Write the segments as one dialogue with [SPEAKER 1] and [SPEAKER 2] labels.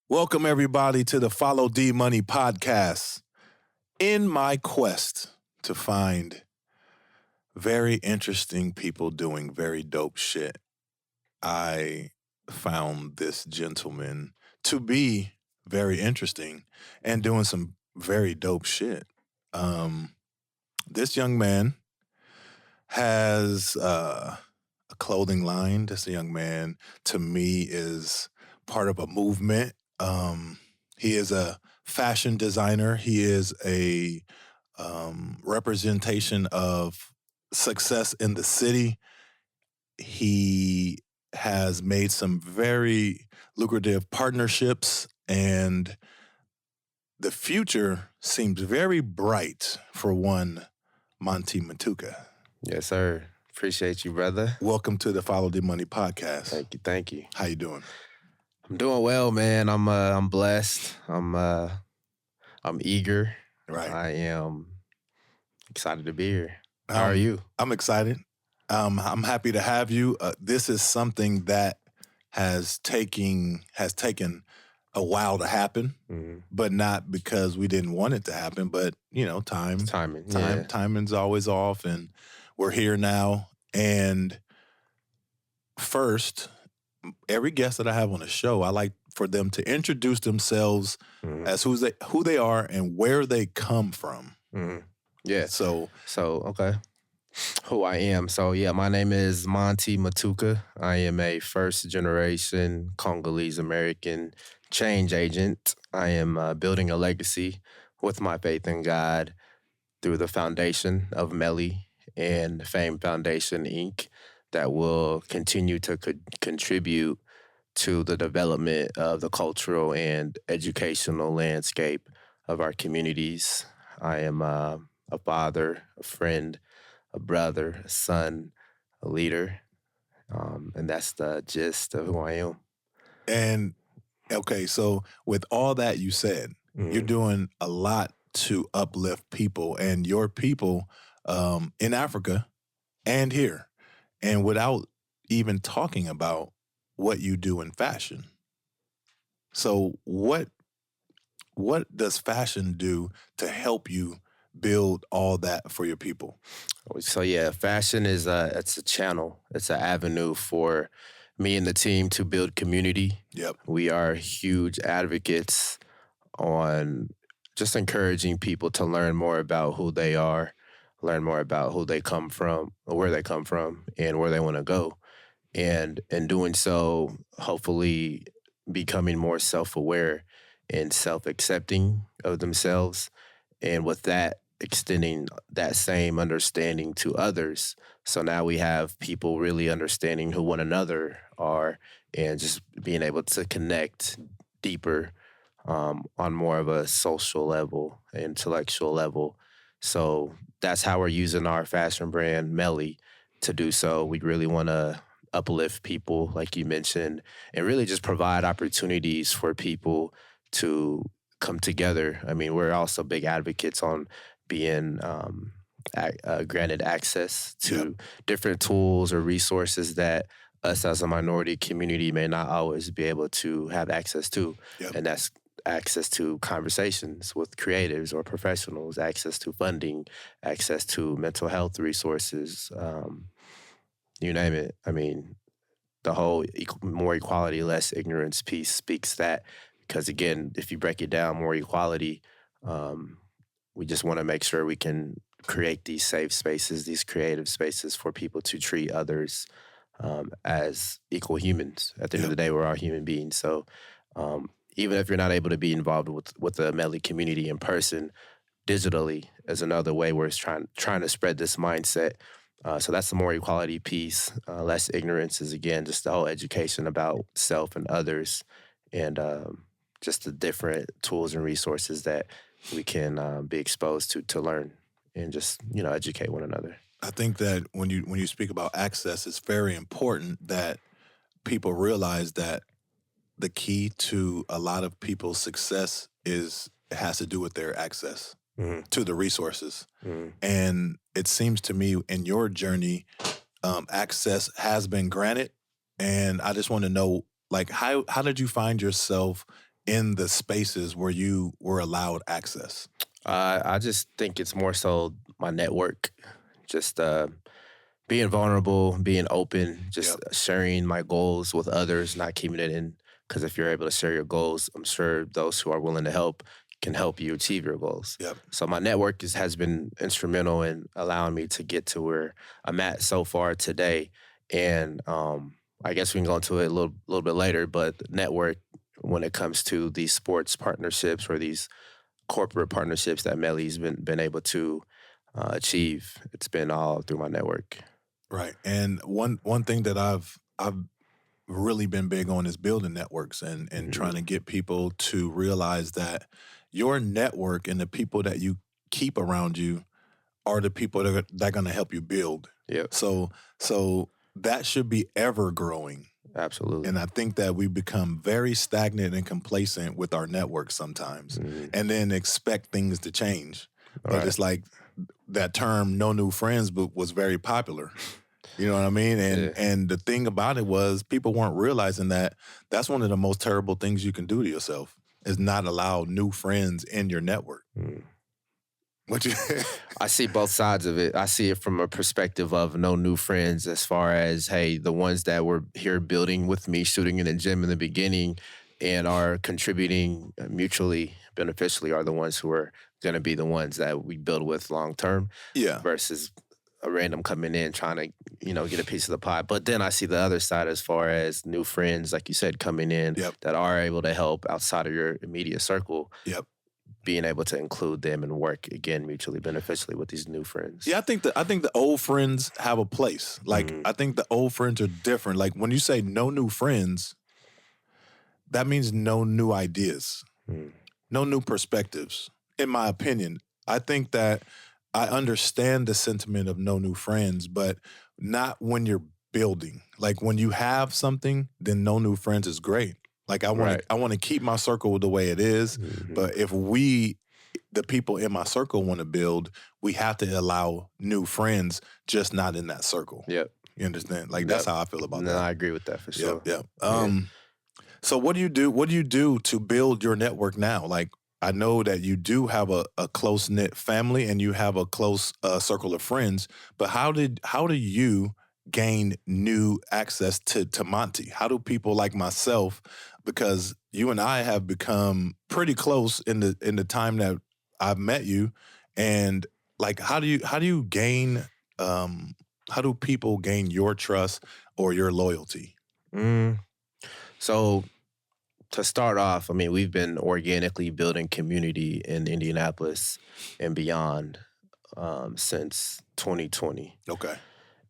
[SPEAKER 1] Welcome, everybody, to the Follow D Money podcast. In my quest to find very interesting people doing very dope shit, I found this gentleman to be very interesting and doing some very dope shit. This young man has a clothing line. This young man, to me, is part of a movement. He is a fashion designer. He is a representation of success in the city. He has made some very lucrative partnerships, and the future seems very bright for one Monty Matuka.
[SPEAKER 2] Yes, sir. Appreciate you, brother.
[SPEAKER 1] Welcome to the Follow the Money podcast.
[SPEAKER 2] Thank you.
[SPEAKER 1] How you doing?
[SPEAKER 2] I'm doing well, man. I'm blessed. I'm eager.
[SPEAKER 1] Right.
[SPEAKER 2] I am excited to be here. How are you?
[SPEAKER 1] I'm excited. I'm happy to have you. This is something that has taken a while to happen, but not because we didn't want it to happen. But timing's always off, and we're here now. And first, every guest that I have on the show, I like for them to introduce themselves as who they are and where they come from.
[SPEAKER 2] Yeah.
[SPEAKER 1] So
[SPEAKER 2] okay. Who I am. So yeah, my name is Monty Matuka. I am a first generation Congolese American change agent. I am building a legacy with my faith in God through the foundation of MELI and Fame Foundation, Inc. that will continue to contribute to the development of the cultural and educational landscape of our communities. I am a father, a friend, a brother, a son, a leader, and that's the gist of who I am.
[SPEAKER 1] And, okay, so with all that you said, you're doing a lot to uplift people and your people in Africa and here. And without even talking about what you do in fashion. So what does fashion do to help you build all that for your people?
[SPEAKER 2] So yeah, fashion is it's a channel. It's an avenue for me and the team to build community.
[SPEAKER 1] Yep.
[SPEAKER 2] We are huge advocates on just encouraging people to learn more about who they are, learn more about who they come from, or where they come from, and where they want to go. And in doing so, hopefully becoming more self-aware and self-accepting of themselves. And with that, extending that same understanding to others. So now we have people really understanding who one another are and just being able to connect deeper on more of a social level, intellectual level. So that's how we're using our fashion brand, MELI, to do so. We really want to uplift people, like you mentioned, and really just provide opportunities for people to come together. I mean, we're also big advocates on being granted access to different tools or resources that us as a minority community may not always be able to have access to.
[SPEAKER 1] Yep.
[SPEAKER 2] And that's access to conversations with creatives or professionals, access to funding, access to mental health resources, you name it. I mean, the whole more equality, less ignorance piece speaks that. Because again, if you break it down, more equality, we just want to make sure we can create these safe spaces, these creative spaces for people to treat others as equal humans. At the end of the day, we're all human beings. So even if you're not able to be involved with the MELI community in person, digitally is another way where it's trying to spread this mindset. So that's the more equality piece. Less ignorance is, again, just the whole education about self and others, and just the different tools and resources that we can be exposed to learn and just, educate one another.
[SPEAKER 1] I think that when you speak about access, it's very important that people realize that the key to a lot of people's success has to do with their access to the resources. And it seems to me in your journey, access has been granted. And I just want to know, like, how did you find yourself in the spaces where you were allowed access?
[SPEAKER 2] I just think it's more so my network, just being vulnerable, being open, just
[SPEAKER 1] Yep.
[SPEAKER 2] sharing my goals with others, not keeping it in. Because if you're able to share your goals, I'm sure those who are willing to help can help you achieve your goals.
[SPEAKER 1] Yep.
[SPEAKER 2] So my network has been instrumental in allowing me to get to where I'm at so far today. And I guess we can go into it a little bit later, but the network, when it comes to these sports partnerships or these corporate partnerships that MELI's been able to achieve, it's been all through my network.
[SPEAKER 1] Right. And one thing that I've really been big on is building networks and
[SPEAKER 2] Mhm.
[SPEAKER 1] trying to get people to realize that your network and the people that you keep around you are the people that are going to help you build.
[SPEAKER 2] Yep,
[SPEAKER 1] So that should be ever growing.
[SPEAKER 2] absolutely.
[SPEAKER 1] And I think that we become very stagnant and complacent with our network sometimes,
[SPEAKER 2] Mhm.
[SPEAKER 1] and then expect things to change.
[SPEAKER 2] All
[SPEAKER 1] But
[SPEAKER 2] right.
[SPEAKER 1] it's like that term "no new friends" but was very popular. You know what I mean?
[SPEAKER 2] Yeah.
[SPEAKER 1] And the thing about it was people weren't realizing that that's one of the most terrible things you can do to yourself is not allow new friends in your network.
[SPEAKER 2] Mm.
[SPEAKER 1] What you
[SPEAKER 2] I see both sides of it. I see it from a perspective of no new friends, as far as, hey, the ones that were here building with me, shooting in the gym in the beginning, and are contributing mutually beneficially, are the ones who are going to be the ones that we build with long term,
[SPEAKER 1] Yeah.
[SPEAKER 2] versus a random coming in trying to, get a piece of the pie. But then I see the other side, as far as new friends, like you said, coming in
[SPEAKER 1] Yep.
[SPEAKER 2] that are able to help outside of your immediate circle,
[SPEAKER 1] Yep.
[SPEAKER 2] being able to include them and work again mutually beneficially with these new friends.
[SPEAKER 1] Yeah, I think the old friends have a place. Like
[SPEAKER 2] Mm,
[SPEAKER 1] I think the old friends are different. Like when you say no new friends, that means no new ideas,
[SPEAKER 2] mm,
[SPEAKER 1] no new perspectives. In my opinion, I think that I understand the sentiment of no new friends, but not when you're building. Like when you have something, then no new friends is great. Like I want to
[SPEAKER 2] right.
[SPEAKER 1] I want to keep my circle the way it is,
[SPEAKER 2] Mhm.
[SPEAKER 1] but if the people in my circle want to build, we have to allow new friends, just not in that circle.
[SPEAKER 2] Yep.
[SPEAKER 1] You understand? Like that's
[SPEAKER 2] Yep.
[SPEAKER 1] how I feel about
[SPEAKER 2] No,
[SPEAKER 1] that.
[SPEAKER 2] I agree with that for
[SPEAKER 1] Yep,
[SPEAKER 2] sure.
[SPEAKER 1] yep.
[SPEAKER 2] Yeah.
[SPEAKER 1] So what do you do? What do you do to build your network now? Like I know that you do have a close knit family and you have a close circle of friends, but how do you gain new access to Monty? How do people like myself, because you and I have become pretty close in the time that I've met you, and like how do you gain how do people gain your trust or your loyalty?
[SPEAKER 2] Mm. So to start off, I mean, we've been organically building community in Indianapolis and beyond since 2020.
[SPEAKER 1] Okay.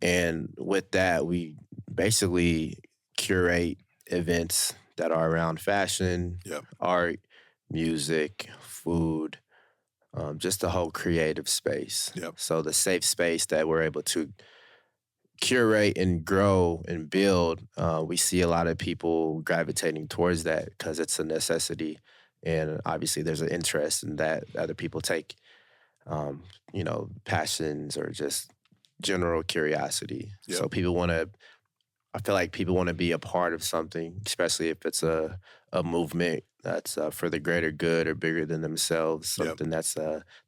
[SPEAKER 2] And with that, we basically curate events that are around fashion,
[SPEAKER 1] Yep.
[SPEAKER 2] art, music, food, just the whole creative space.
[SPEAKER 1] Yep.
[SPEAKER 2] So the safe space that we're able to curate and grow and build, we see a lot of people gravitating towards that because it's a necessity. And obviously, there's an interest in that other people take, passions or just general curiosity. So
[SPEAKER 1] Yep.
[SPEAKER 2] I feel like people want to be a part of something, especially if it's a movement that's for the greater good or bigger than themselves,
[SPEAKER 1] Yep.
[SPEAKER 2] something that's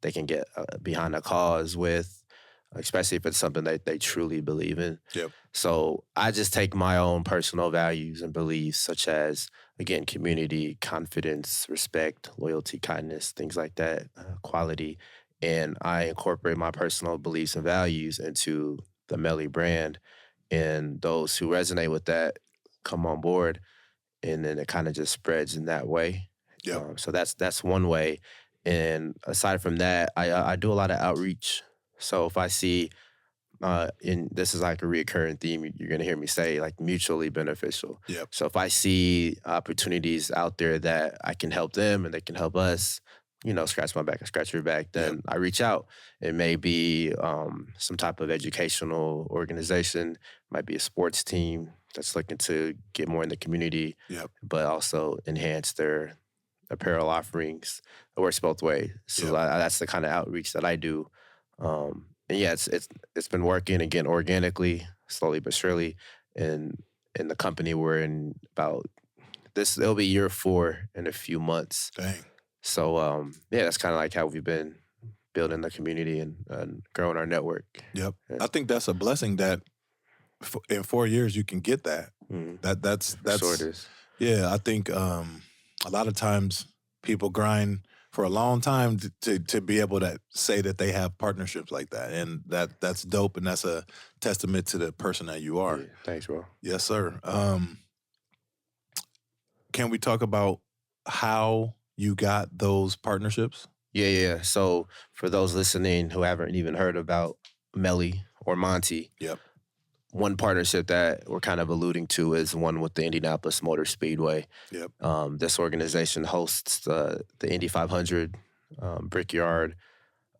[SPEAKER 2] they can get behind a cause with, especially if it's something that they truly believe in.
[SPEAKER 1] Yep.
[SPEAKER 2] So I just take my own personal values and beliefs, such as, again, community, confidence, respect, loyalty, kindness, things like that, quality. And I incorporate my personal beliefs and values into the MELI brand. And those who resonate with that come on board. And then it kind of just spreads in that way.
[SPEAKER 1] Yep.
[SPEAKER 2] So that's one way. And aside from that, I do a lot of outreach. So if I see, and this is like a reoccurring theme you're going to hear me say, like mutually beneficial.
[SPEAKER 1] Yep.
[SPEAKER 2] So if I see opportunities out there that I can help them and they can help us, scratch my back and scratch your back, then I reach out. It may be some type of educational organization, might be a sports team that's looking to get more in the community,
[SPEAKER 1] Yep.
[SPEAKER 2] but also enhance their apparel offerings. It works both ways. So
[SPEAKER 1] Yep.
[SPEAKER 2] that's the kind of outreach that I do. And yeah, it's been working again organically, slowly but surely. And in the company we're in about it'll be year 4 in a few months.
[SPEAKER 1] Dang.
[SPEAKER 2] So that's kind of like how we've been building the community and growing our network.
[SPEAKER 1] Yep.
[SPEAKER 2] Yeah.
[SPEAKER 1] I think that's a blessing that in 4 years you can get that. That's
[SPEAKER 2] Sure it is.
[SPEAKER 1] Yeah, I think a lot of times people grind for a long time to be able to say that they have partnerships like that, and that's dope, and that's a testament to the person that you are.
[SPEAKER 2] Yeah, thanks, bro.
[SPEAKER 1] Yes, sir. Can we talk about how you got those partnerships?
[SPEAKER 2] Yeah. So for those listening who haven't even heard about MELI or Monty,
[SPEAKER 1] Yep.
[SPEAKER 2] one partnership that we're kind of alluding to is one with the Indianapolis Motor Speedway.
[SPEAKER 1] Yep.
[SPEAKER 2] This organization hosts the Indy 500, Brickyard,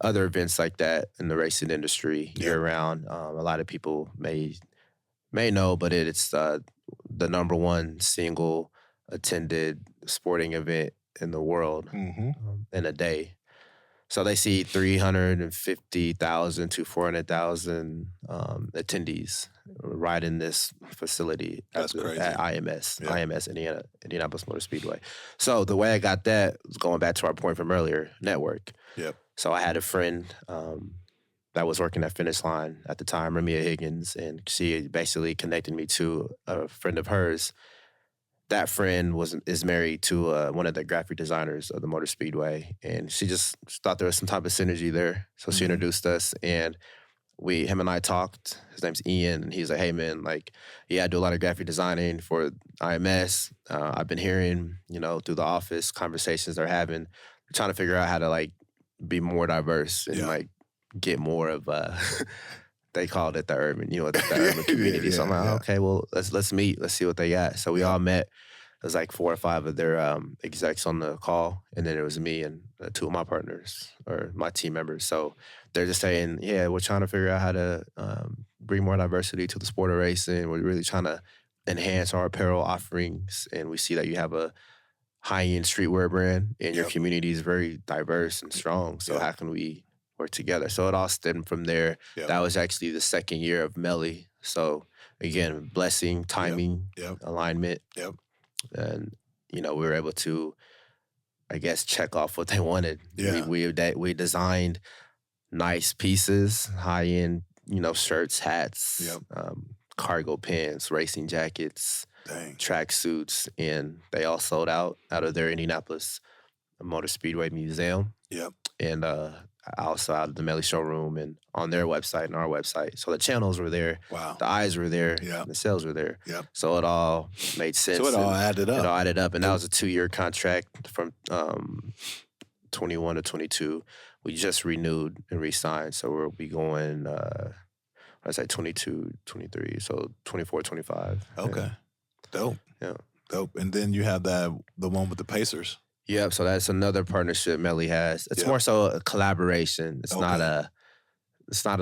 [SPEAKER 2] other events like that in the racing industry year round. A lot of people may know, but it's the number one single attended sporting event in the world in a day. So they see 350,000 to 400,000 attendees right in this facility
[SPEAKER 1] That's crazy.
[SPEAKER 2] at IMS, Indianapolis Motor Speedway. So the way I got that was going back to our point from earlier, network.
[SPEAKER 1] Yep.
[SPEAKER 2] So I had a friend that was working at Finish Line at the time, Ramia Higgins, and she basically connected me to a friend of hers. That friend is married to one of the graphic designers of the Motor Speedway, and she just thought there was some type of synergy there. So she introduced us, and him and I talked. His name's Ian, and he's like, "Hey man, like, yeah, I do a lot of graphic designing for IMS. I've been hearing, through the office conversations they're having, they're trying to figure out how to like be more diverse and like get more of they called it the urban, the urban community. So I'm like, okay, well, let's meet. Let's see what they got. So we all met. It was like 4 or 5 of their execs on the call, and then it was me and 2 of my partners or my team members. So they're just saying, yeah, we're trying to figure out how to bring more diversity to the sport of racing. We're really trying to enhance our apparel offerings, and we see that you have a high-end streetwear brand, and your community is very diverse and strong. So how can we work together? So it all stemmed from there. That was actually the second year of MELI. So again, blessing, timing, alignment. And, we were able to, I guess, check off what they wanted. We designed nice pieces, high-end, shirts, hats, cargo pants, racing jackets, track suits, and they all sold out of their Indianapolis Motor Speedway Museum. And also out of the MELI showroom and on their website and our website. So the channels were there.
[SPEAKER 1] Wow.
[SPEAKER 2] The eyes were there. The sales were there. So it all made sense.
[SPEAKER 1] So it all added up.
[SPEAKER 2] It all added up. And that was a 2-year contract from 21 to 22. We just renewed and re-signed. So we'll be going, 22, 23. So 24, 25.
[SPEAKER 1] Okay. Dope.
[SPEAKER 2] Yeah.
[SPEAKER 1] Dope. And then you have the one with the Pacers.
[SPEAKER 2] Yep, so that's another partnership MELI has. It's more so a collaboration. It's not a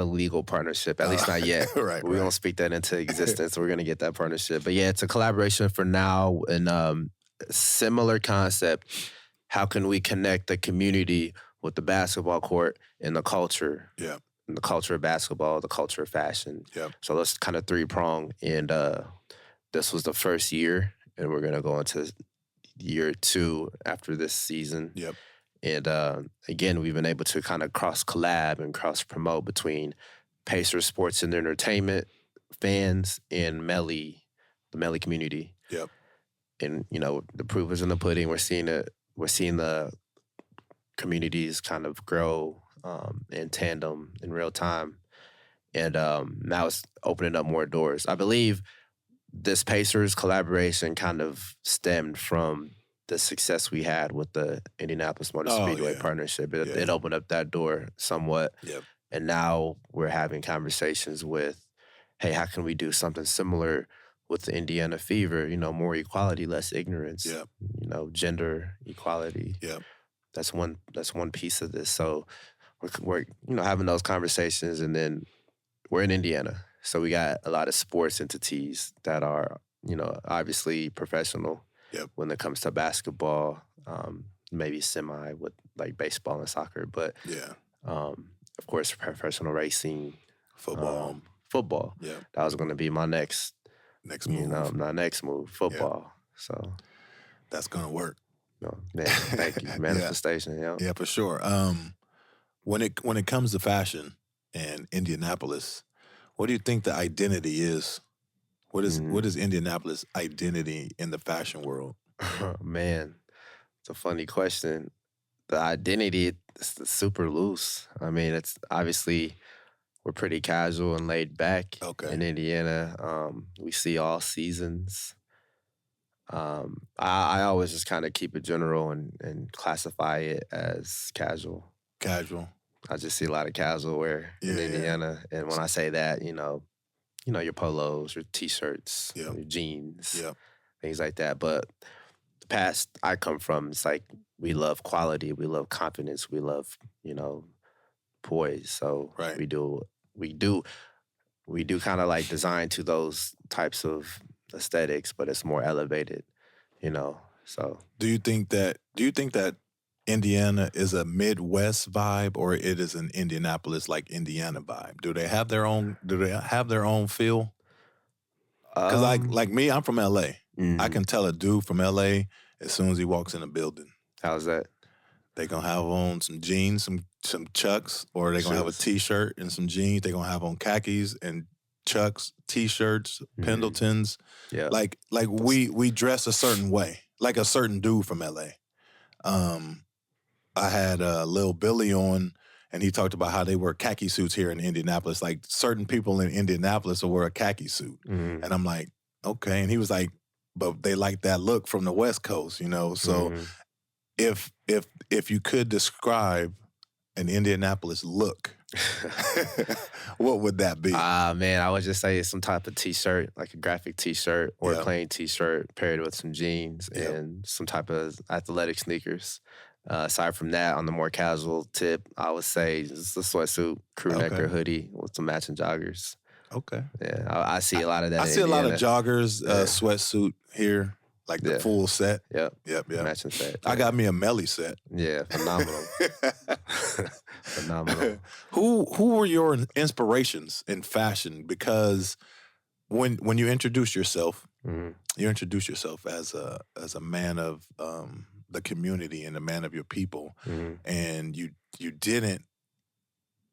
[SPEAKER 2] legal partnership, at least not yet. We don't speak that into existence. We're gonna get that partnership. But yeah, it's a collaboration for now, and similar concept. How can we connect the community with the basketball court and the culture?
[SPEAKER 1] Yeah.
[SPEAKER 2] And the culture of basketball, the culture of fashion.
[SPEAKER 1] Yeah.
[SPEAKER 2] So that's kind of 3-pronged. And this was the first year, and we're gonna go into year 2 after this season. And again, we've been able to kind of cross-collab and cross-promote between Pacer Sports and Entertainment fans and MELI, the MELI community. And, the proof is in the pudding. We're seeing the communities kind of grow in tandem in real time. And now it's opening up more doors. I believe this Pacers collaboration kind of stemmed from the success we had with the Indianapolis Motor Speedway partnership. It opened up that door somewhat. And now we're having conversations with, hey, how can we do something similar with the Indiana Fever? More equality, less ignorance. Gender equality. That's one piece of this. So we're having those conversations, and then we're in Indiana. So we got a lot of sports entities that are, obviously professional when it comes to basketball, maybe semi with like baseball and soccer, but of course, professional racing,
[SPEAKER 1] football.
[SPEAKER 2] That was going to be my next
[SPEAKER 1] move.
[SPEAKER 2] my next move, football. So
[SPEAKER 1] that's gonna work.
[SPEAKER 2] No, man, thank you. Manifestation, yeah.
[SPEAKER 1] Yeah, for sure. When it comes to fashion in Indianapolis, what do you think the identity is? What is Indianapolis' identity in the fashion world?
[SPEAKER 2] Man, it's a funny question. The identity is super loose. I mean, it's obviously we're pretty casual and laid back
[SPEAKER 1] Okay.
[SPEAKER 2] in Indiana. We see all seasons. I always just kind of keep it general and classify it as casual.
[SPEAKER 1] Casual.
[SPEAKER 2] I just see a lot of casual wear in Indiana, and when I say that, your polos, your t-shirts, your jeans, things like that. But the past I come from, it's like we love quality, we love confidence, we love poise. So we do kind of like design to those types of aesthetics, but it's more elevated, So
[SPEAKER 1] do you think that Indiana is a Midwest vibe, or it is an Indianapolis like Indiana vibe? Do they have their own feel? Because like me, I'm from LA. I can tell a dude from LA as soon as he walks in a building.
[SPEAKER 2] How's that?
[SPEAKER 1] They gonna have on some jeans, some Chucks, or they gonna have a t-shirt and some jeans. They gonna have on khakis and Chucks, t-shirts, Pendletons.
[SPEAKER 2] Yeah.
[SPEAKER 1] Like we dress a certain way, like a certain dude from LA. I had Lil Billy on, and he talked about how they wear khaki suits here in Indianapolis. Like certain people in Indianapolis will wear a khaki suit. And I'm like, okay. And he was like, but they like that look from the West Coast, So if you could describe an Indianapolis look, what would that be?
[SPEAKER 2] Man, I would just say it's some type of t-shirt, like a graphic t-shirt or a plain t-shirt paired with some jeans and some type of athletic sneakers. Aside from that, on the more casual tip, I would say it's a sweatsuit, crew neck or hoodie with some matching joggers.
[SPEAKER 1] Okay.
[SPEAKER 2] Yeah, I see a lot of that.
[SPEAKER 1] I see a lot of joggers, sweatsuit here, like the full set.
[SPEAKER 2] Yep.
[SPEAKER 1] Matching
[SPEAKER 2] set.
[SPEAKER 1] I got me a MELI set.
[SPEAKER 2] Yeah, phenomenal. Phenomenal.
[SPEAKER 1] Who were your inspirations in fashion? Because when you introduce yourself, you introduce yourself as a man of the community and a man of your people, and you didn't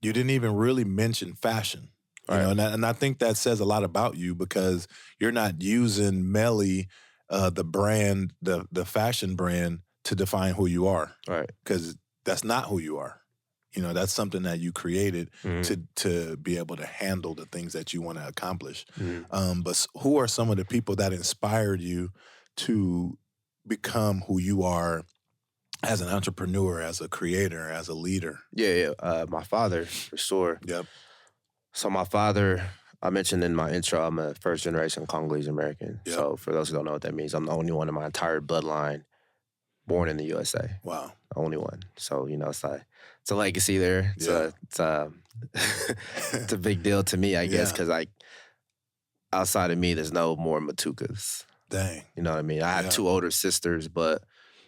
[SPEAKER 1] even really mention fashion. And I think that says a lot about you, because you're not using MELI, the brand, the fashion brand, to define who you are.
[SPEAKER 2] Right.
[SPEAKER 1] Because that's not who you are. That's something that you created to be able to handle the things that you want to accomplish. But who are some of the people that inspired you to become who you are as an entrepreneur, as a creator, as a leader?
[SPEAKER 2] My father, for sure.
[SPEAKER 1] Yep.
[SPEAKER 2] So my father, I mentioned in my intro, I'm a first-generation Congolese American.
[SPEAKER 1] Yep.
[SPEAKER 2] So for those who don't know what that means, I'm the only one in my entire bloodline born in the USA.
[SPEAKER 1] Wow.
[SPEAKER 2] The only one. So, it's a legacy there. It's a big deal to me, I guess, because outside of me, there's no more Matukas.
[SPEAKER 1] Dang.
[SPEAKER 2] You know what I mean? I have two older sisters, but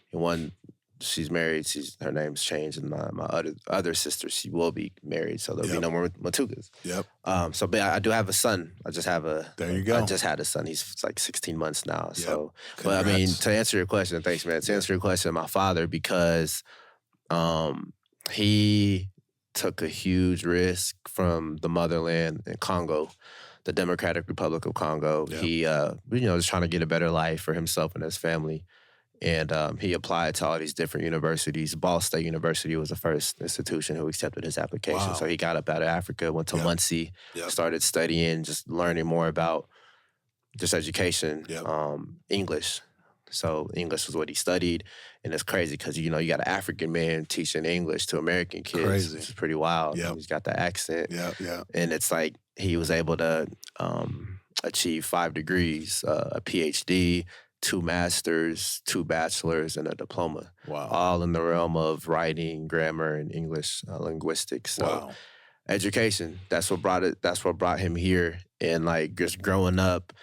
[SPEAKER 2] one, she's married. Her name's changed, and my other sister, she will be married, so there'll be no more Matukas.
[SPEAKER 1] Yep.
[SPEAKER 2] But I do have a son.
[SPEAKER 1] There you go.
[SPEAKER 2] I just had a son. He's like 16 months now.
[SPEAKER 1] Yep.
[SPEAKER 2] So,
[SPEAKER 1] Congrats.
[SPEAKER 2] but I mean, to answer your question, thanks, man. To answer your question, my father, because he took a huge risk from the motherland in Congo, the Democratic Republic of Congo.
[SPEAKER 1] Yep.
[SPEAKER 2] He, was trying to get a better life for himself and his family. And he applied to all these different universities. Ball State University was the first institution who accepted his application.
[SPEAKER 1] Wow.
[SPEAKER 2] So he got up out of Africa, went to Muncie, started studying, just learning more about just education, English. So English was what he studied. And it's crazy because, you got an African man teaching English to American kids.
[SPEAKER 1] Crazy.
[SPEAKER 2] Which is pretty wild.
[SPEAKER 1] Yep.
[SPEAKER 2] He's got the accent.
[SPEAKER 1] Yeah.
[SPEAKER 2] And it's like he was able to achieve 5 degrees, a PhD, 2 masters, 2 bachelors, and a diploma.
[SPEAKER 1] Wow.
[SPEAKER 2] All in the realm of writing, grammar, and English linguistics. So education, that's what brought him here. And like just growing up,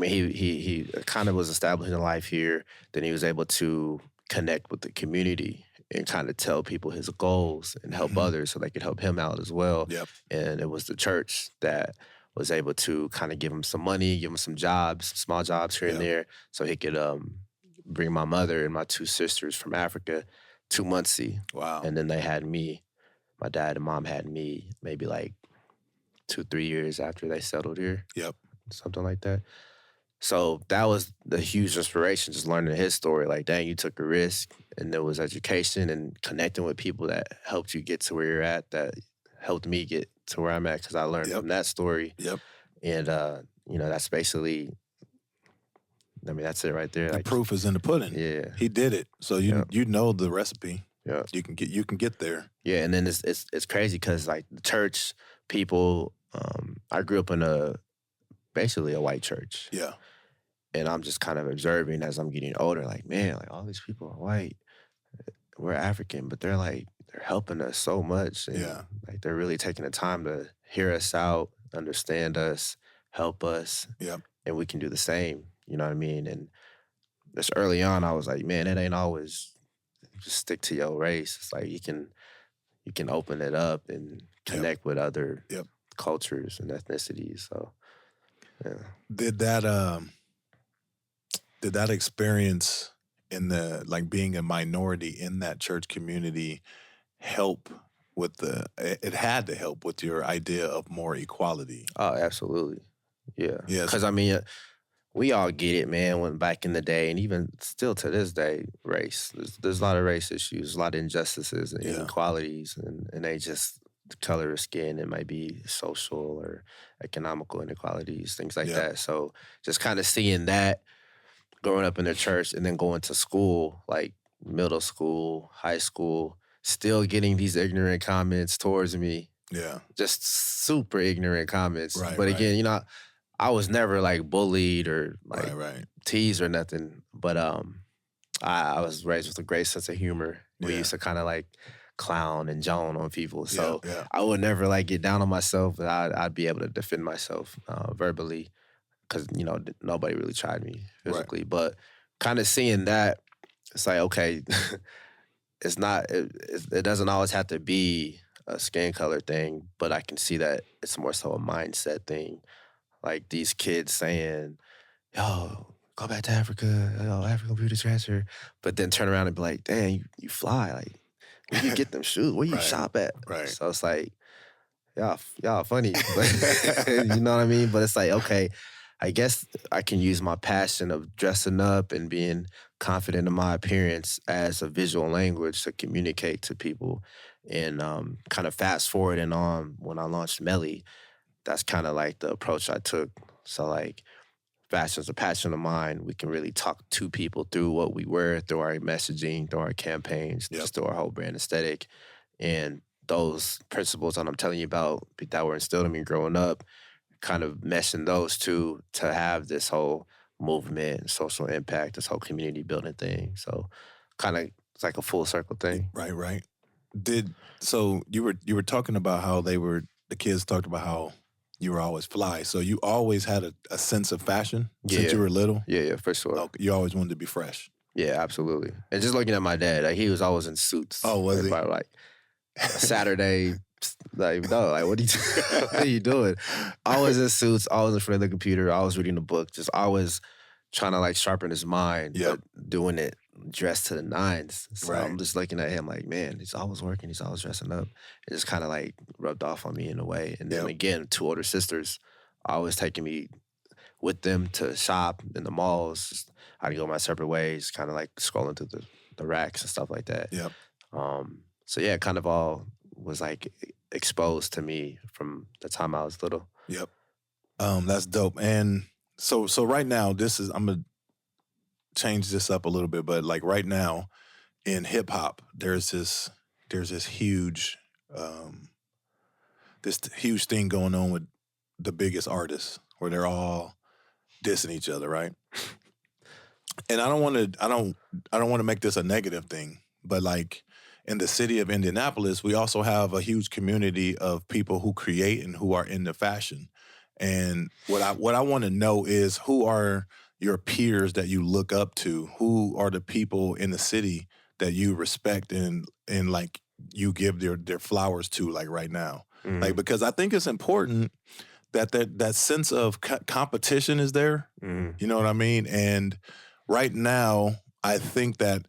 [SPEAKER 2] he kind of was establishing a life here. Then he was able to connect with the community and kind of tell people his goals and help others so they could help him out as well.
[SPEAKER 1] Yep.
[SPEAKER 2] And it was the church that was able to kind of give him some money, give him some jobs, small jobs here and there, so he could bring my mother and my 2 sisters from Africa to Muncie.
[SPEAKER 1] Wow.
[SPEAKER 2] And then they had me. My dad and mom had me maybe like 2-3 years after they settled here.
[SPEAKER 1] Yep.
[SPEAKER 2] Something like that. So that was the huge inspiration, just learning his story. Like, dang, you took a risk, and there was education and connecting with people that helped you get to where you're at, that helped me get to where I'm at because I learned from that story.
[SPEAKER 1] Yep.
[SPEAKER 2] And, that's basically, that's it right there.
[SPEAKER 1] The proof is in the pudding.
[SPEAKER 2] Yeah.
[SPEAKER 1] He did it. So you know the recipe.
[SPEAKER 2] Yeah.
[SPEAKER 1] You can get there.
[SPEAKER 2] Yeah, and then it's crazy because, like, the church people, I grew up in basically a white church.
[SPEAKER 1] Yeah.
[SPEAKER 2] And I'm just kind of observing as I'm getting older, like, man, like, all these people are white. We're African, but they're helping us so much. And, like, they're really taking the time to hear us out, understand us, help us.
[SPEAKER 1] Yep.
[SPEAKER 2] And we can do the same. You know what I mean? And just early on, I was like, man, it ain't always just stick to your race. It's like you can open it up and connect with other cultures and ethnicities. So, yeah.
[SPEAKER 1] Did that experience in the, like, being a minority in that church community help with it had to help with your idea of more equality?
[SPEAKER 2] Oh, absolutely. Yeah.
[SPEAKER 1] Yes.
[SPEAKER 2] Because, we all get it, man, when back in the day, and even still to this day, race. There's a lot of race issues, a lot of injustices and inequalities, and they just, the color of skin, it might be social or economical inequalities, things like that. So just kind of seeing that, growing up in the church and then going to school, like middle school, high school, still getting these ignorant comments towards me.
[SPEAKER 1] Yeah.
[SPEAKER 2] Just super ignorant comments.
[SPEAKER 1] Right,
[SPEAKER 2] but again, I was never like bullied or like teased or nothing. But I was raised with a great sense of humor. We used to kind of like clown and joan on people. So I would never like get down on myself, but I'd be able to defend myself verbally because, nobody really tried me physically. But kind of seeing that, it's like, okay, it doesn't always have to be a skin color thing, but I can see that it's more so a mindset thing. Like these kids saying, yo, go back to Africa, African beauty transfer, but then turn around and be like, dang, you fly. Like, where you get them shoes? Where you shop at?
[SPEAKER 1] Right.
[SPEAKER 2] So it's like, y'all funny. You know what I mean? But it's like, okay, I guess I can use my passion of dressing up and being confident in my appearance as a visual language to communicate to people. And kind of fast forwarding on when I launched MELI, that's kind of like the approach I took. So like, fashion's a passion of mine. We can really talk to people through what we wear, through our messaging, through our campaigns, just through our whole brand aesthetic. And those principles that I'm telling you about that were instilled in me growing up, kind of meshing those two to have this whole movement and social impact, this whole community building thing. So kind of, it's like a full circle thing.
[SPEAKER 1] Right. So you were talking about how the kids talked about how you were always fly. So you always had a sense of fashion since you were little?
[SPEAKER 2] Yeah, for sure.
[SPEAKER 1] Okay. You always wanted to be fresh?
[SPEAKER 2] Yeah, absolutely. And just looking at my dad, like he was always in suits.
[SPEAKER 1] Oh, was he?
[SPEAKER 2] Like Saturday, like, no, like what are you doing? Always in suits, always in front of the computer, always reading a book, just always trying to like sharpen his mind, but doing it dressed to the nines. So I'm just looking at him like, man, he's always working, he's always dressing up. It just kind of like rubbed off on me in a way. And then again, 2 older sisters always taking me with them to shop in the malls. I'd go my separate ways, kind of like scrolling through the racks and stuff like that.
[SPEAKER 1] Yep.
[SPEAKER 2] So yeah, kind of all was like exposed to me from the time I was little.
[SPEAKER 1] Yep. That's dope. And so right now, I'm gonna change this up a little bit, but like right now in hip hop, there's this huge thing going on with the biggest artists where they're all dissing each other, right? And I don't want to make this a negative thing, but like in the city of Indianapolis, we also have a huge community of people who create and who are into fashion. And what I want to know is, who are your peers that you look up to? Who are the people in the city that you respect and like you give their flowers to, like right now? Mm-hmm. Like, because I think it's important that sense of competition is there.
[SPEAKER 2] Mm.
[SPEAKER 1] You know what I mean? And right now, I think that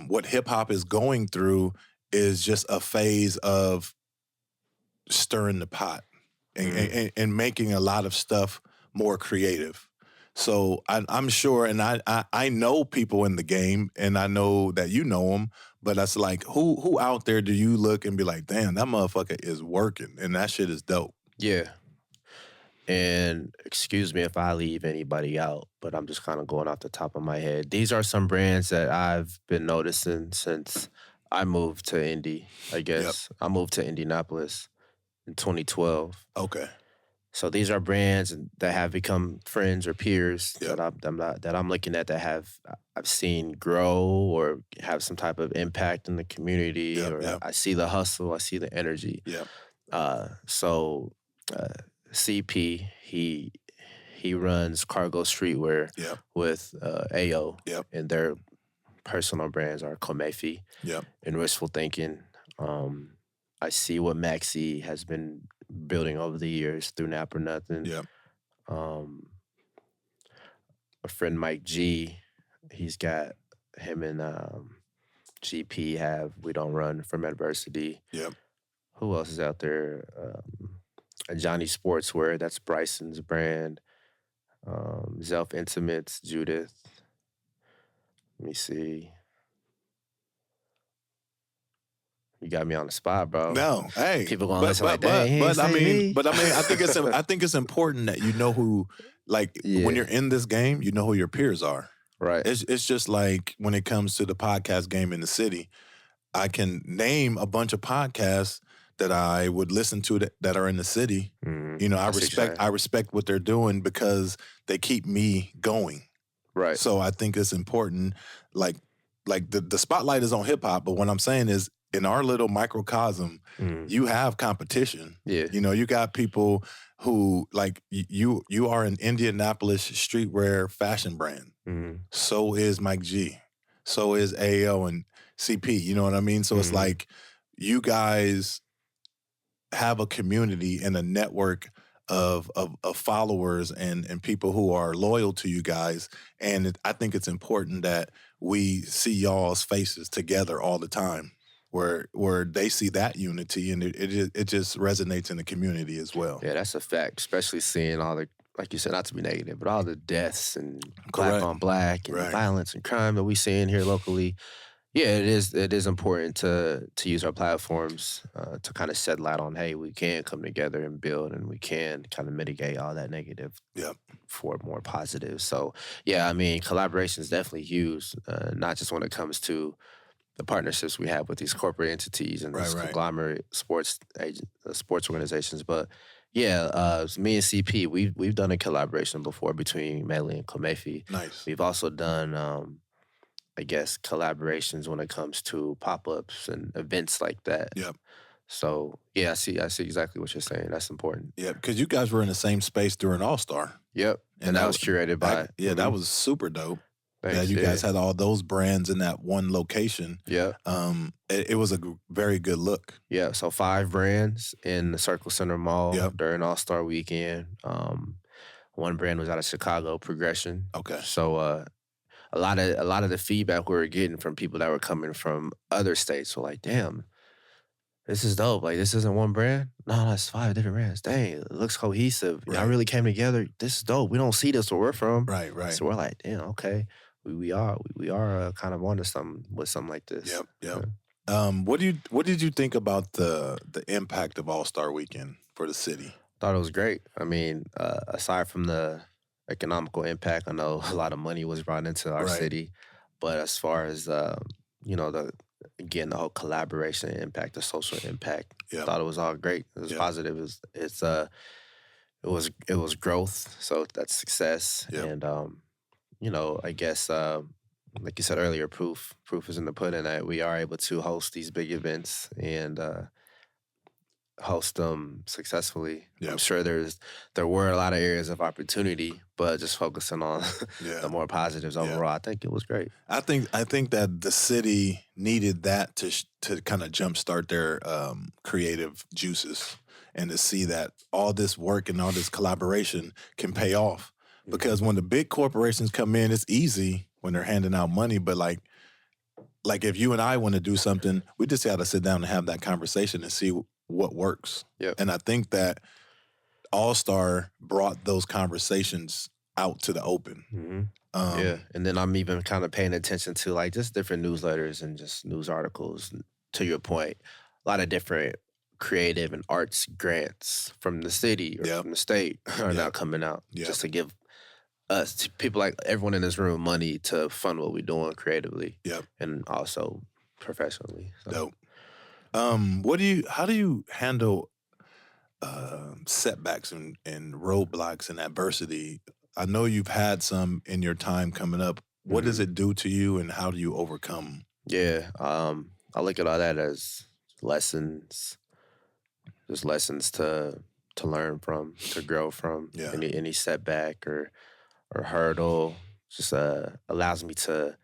[SPEAKER 1] what hip hop is going through is just a phase of stirring the pot and making a lot of stuff more creative. So I'm sure, and I know people in the game, and I know that you know them, but that's like, who out there do you look and be like, damn, that motherfucker is working, and that shit is dope.
[SPEAKER 2] Yeah. And excuse me if I leave anybody out, but I'm just kind of going off the top of my head. These are some brands that I've been noticing since I moved to Indy, I guess. I moved to Indianapolis in 2012.
[SPEAKER 1] Okay.
[SPEAKER 2] So these are brands that have become friends or peers
[SPEAKER 1] Yep.
[SPEAKER 2] that I'm looking at that I've seen grow or have some type of impact in the community. I see the hustle, I see the energy.
[SPEAKER 1] Yeah.
[SPEAKER 2] CP, he runs Cargo Streetwear with AO, and their personal brands are Komefi and Wishful Thinking. I see what Maxi has been building over the years through Nap or Nothing. A friend Mike G, he's got him and GP have We Don't Run From Adversity. Who else is out there? Johnny Sportswear, that's Bryson's brand. Zelf Intimates, Judith. Let me see. You got me on the spot, bro.
[SPEAKER 1] No, hey,
[SPEAKER 2] people gonna listen like that.
[SPEAKER 1] I think it's important that you know who, like, when you're in this game, you know who your peers are.
[SPEAKER 2] Right.
[SPEAKER 1] It's just like when it comes to the podcast game in the city, I can name a bunch of podcasts that I would listen to that are in the city. You know, I respect what they're doing because they keep me going.
[SPEAKER 2] Right.
[SPEAKER 1] So I think it's important. Like the spotlight is on hip hop, but what I'm saying is, in our little microcosm, you have competition.
[SPEAKER 2] Yeah.
[SPEAKER 1] You know, you got people who, like, you are an Indianapolis streetwear fashion brand. So is Mike G. So is AO and CP. You know what I mean? So it's like you guys have a community and a network of followers and people who are loyal to you guys. And I think it's important that we see y'all's faces together all the time, where they see that unity, and it just resonates in the community as well.
[SPEAKER 2] Yeah, that's a fact, especially seeing all the, like you said, not to be negative, but all the deaths and black on black and violence and crime that we see in here locally. Yeah, it is important to use our platforms to kind of shed light on, hey, we can come together and build, and we can kind of mitigate all that negative for more positive. So, yeah, I mean, collaboration is definitely huge, not just when it comes to the partnerships we have with these corporate entities and these conglomerate sports organizations. But yeah, me and CP, we've done a collaboration before between MELI and Komefi.
[SPEAKER 1] Nice.
[SPEAKER 2] We've also done, I guess, collaborations when it comes to pop-ups and events like that.
[SPEAKER 1] Yep.
[SPEAKER 2] So yeah, I see exactly what you're saying. That's important.
[SPEAKER 1] Yeah, because you guys were in the same space during All-Star.
[SPEAKER 2] Yep. And that was curated by.
[SPEAKER 1] That was super dope.
[SPEAKER 2] Thanks,
[SPEAKER 1] you guys had all those brands in that one location.
[SPEAKER 2] Yeah.
[SPEAKER 1] It was a very good look.
[SPEAKER 2] Yeah. So 5 brands in the Circle Center Mall during All-Star weekend. One brand was out of Chicago, Progression.
[SPEAKER 1] Okay.
[SPEAKER 2] So a lot of the feedback we were getting from people that were coming from other states were like, damn, this is dope. Like, this isn't one brand? No, that's 5 different brands. Dang, it looks cohesive. Y'all really came together. This is dope. We don't see this where we're from.
[SPEAKER 1] Right.
[SPEAKER 2] So we're like, damn, okay. We are kind of onto something with something like this.
[SPEAKER 1] Yep. What did you think about the impact of All-Star Weekend for the city?
[SPEAKER 2] Thought it was great. I mean, aside from the economical impact, I know a lot of money was brought into our city, but as far as the whole collaboration impact, the social impact, I thought it was all great. It was positive. It was growth, so that's success. And I guess like you said earlier, proof is in the pudding that we are able to host these big events and host them successsssuccessfully. I'm sure there were a lot of areas of opportunity, but just focusing on the more positives overall, I think it was great.
[SPEAKER 1] I think that the city needed that to kind of jumpstart their creative juices. and to see that all this work and all this collaboration can pay off. Because when the big corporations come in, it's easy when they're handing out money, but like if you and I want to do something, we just got to sit down and have that conversation and see what works.
[SPEAKER 2] Yep.
[SPEAKER 1] And I think that All Star brought those conversations out to the open.
[SPEAKER 2] Yeah, and then I'm even kind of paying attention to like just different newsletters and just news articles. To your point, a lot of different creative and arts grants from the city or from the state are now coming out just to give us, people like everyone in this room, money to fund what we're doing creatively and also professionally. So.
[SPEAKER 1] Dope. How do you handle setbacks and roadblocks and adversity? I know you've had some in your time coming up. What does it do to you, and how do you overcome?
[SPEAKER 2] Yeah, I look at all that as lessons, just lessons to learn from, to grow from. Any setback or hurdle just allows me to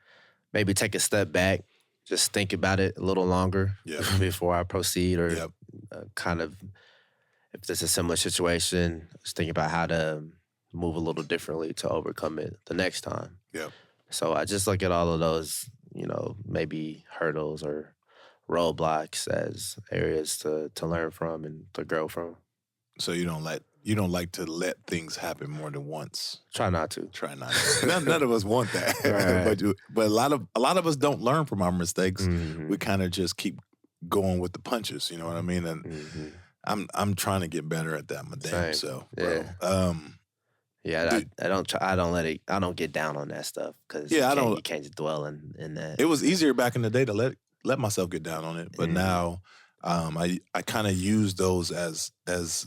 [SPEAKER 2] maybe take a step back, just think about it a little longer before I proceed, or kind of, if there's a similar situation, just think about how to move a little differently to overcome it the next time. So I just look at all of those, maybe hurdles or roadblocks as areas to learn from and to grow from.
[SPEAKER 1] So you don't like to let things happen more than once.
[SPEAKER 2] Try not to.
[SPEAKER 1] None of us want that.
[SPEAKER 2] Right.
[SPEAKER 1] but a lot of us don't learn from our mistakes. We kind of just keep going with the punches. You know what I mean? And I'm trying to get better at that, my damn self, bro.
[SPEAKER 2] I don't get down on that stuff because you can't just dwell in that.
[SPEAKER 1] It was easier back in the day to let myself get down on it, but now I kind of use those as